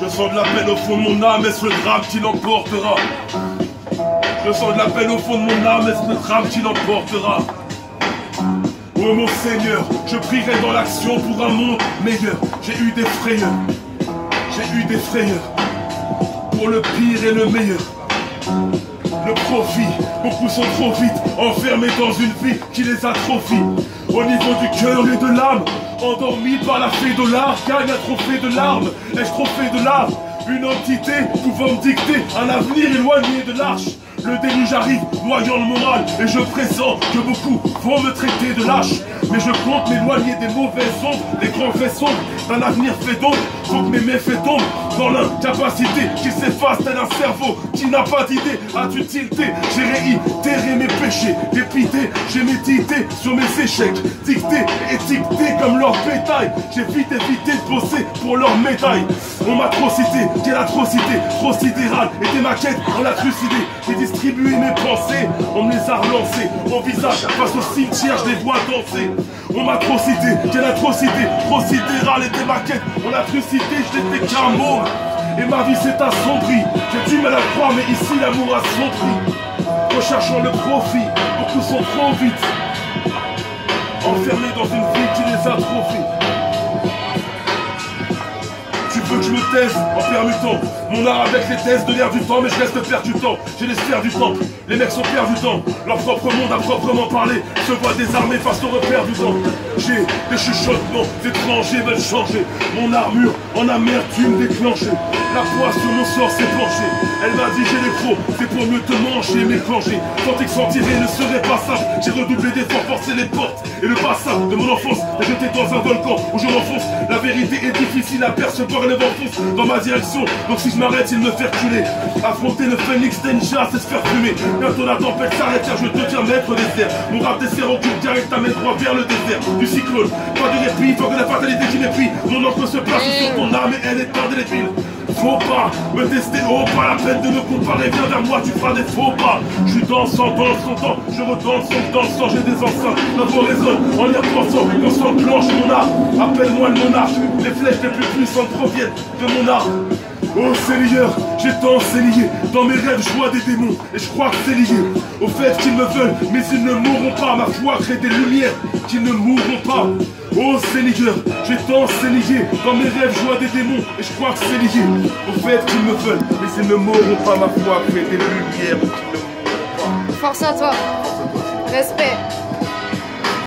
Je sens de la peine au fond de mon âme, est-ce le drame qui l'emportera? Je sens de la peine au fond de mon âme, est-ce le drame qui l'emportera? Oh mon Seigneur, je prierai dans l'action pour un monde meilleur. J'ai eu des frayeurs, j'ai eu des frayeurs, pour le pire et le meilleur. Le profit, beaucoup sont trop vite enfermés dans une vie qui les atrophie. Au niveau du cœur et de l'âme, endormis par la fée de l'art, gagne un trophée de larmes. Ai-je trophée de l'art? Une entité pouvant me dicter un avenir éloigné de l'arche. Le déluge arrive, noyant le moral, et je pressens que beaucoup vont me traiter de lâche. Mais je compte m'éloigner des mauvaises ondes, des grands faits sombres, d'un avenir fait d'ombre. Faut que mes méfaits tombent dans l'incapacité qui s'efface tel un cerveau qui n'a pas d'idée à d'utilité. J'ai réitéré mes péchés, dépité, j'ai médité sur mes échecs, dicté et étiqueté comme leur bétail. J'ai vite évité de bosser pour leur médaille. On m'a trop cité, quelle atrocité, trop sidérale, et des maquettes, on l'a trucidé. J'ai distribué mes pensées, on me les a relancées. Mon visage face au cimetière, je les vois danser. On m'a trop cité, quelle atrocité, trop sidérale, et des maquettes, on l'a trucidé. Je n'étais qu'un mot, et ma vie s'est assombrie. J'ai du mal à croire, mais ici l'amour a son prix. Recherchant le profit, beaucoup sont trop vite enfermés dans une vie qui les atrophie. Tu veux que je me taise en permutant mon art avec les thèses de l'air du temps, mais je reste percutant. J'ai les sphères du temple, les mecs sont perdus dans leur propre monde à proprement parler. Se voient désarmés face au repère du temps. J'ai des chuchotements étrangers veulent changer mon armure en amertume déclenchée. La foi sur mon sort s'est penchée. Elle m'a dit j'ai les crocs, c'est pour mieux te manger, m'éclanger. Tandis que s'en tirer ne serait pas simple. J'ai redoublé d'efforts, forcé les portes et le bassin de mon enfance est jeté dans un volcan où je m'enfonce. La vérité est difficile à percevoir et le vent fonce dans ma direction. Donc si je m'arrête, il me fait reculer. Affronter le phénix ninja, c'est se faire fumer. Bientôt la tempête s'arrête car je deviens maître des airs. Mon rap dessert occulte direct t'amène droit vers le désert du cyclone. Pas de répit, tant que la fatalité qui m'épie. Mon encre se place sur ton âme et elle est indélébile. Faut pas me tester, oh pas la peine de me comparer. Viens vers moi, tu feras des faux pas. Je suis dansant dans son temps, je redanse dans le sang. J'ai des enceintes, ma voix résonne en y repensant. Quand s'enclenche mon art, appelle-moi le monarque. Les flèches les plus puissantes proviennent de mon art. Oh Seigneur, j'ai tant c'est lié. Dans mes rêves je vois des démons et je crois que c'est lié au fait qu'ils me veulent, mais ils ne mourront pas. Ma foi crée des lumières qui ne mourront pas. Oh Seigneur, j'ai tant c'est lié. Dans mes rêves je vois des démons et je crois que c'est lié au fait qu'ils me veulent, mais ils ne mourront pas. Ma foi crée des lumières qui ne mourront pas. Force à toi. Respect.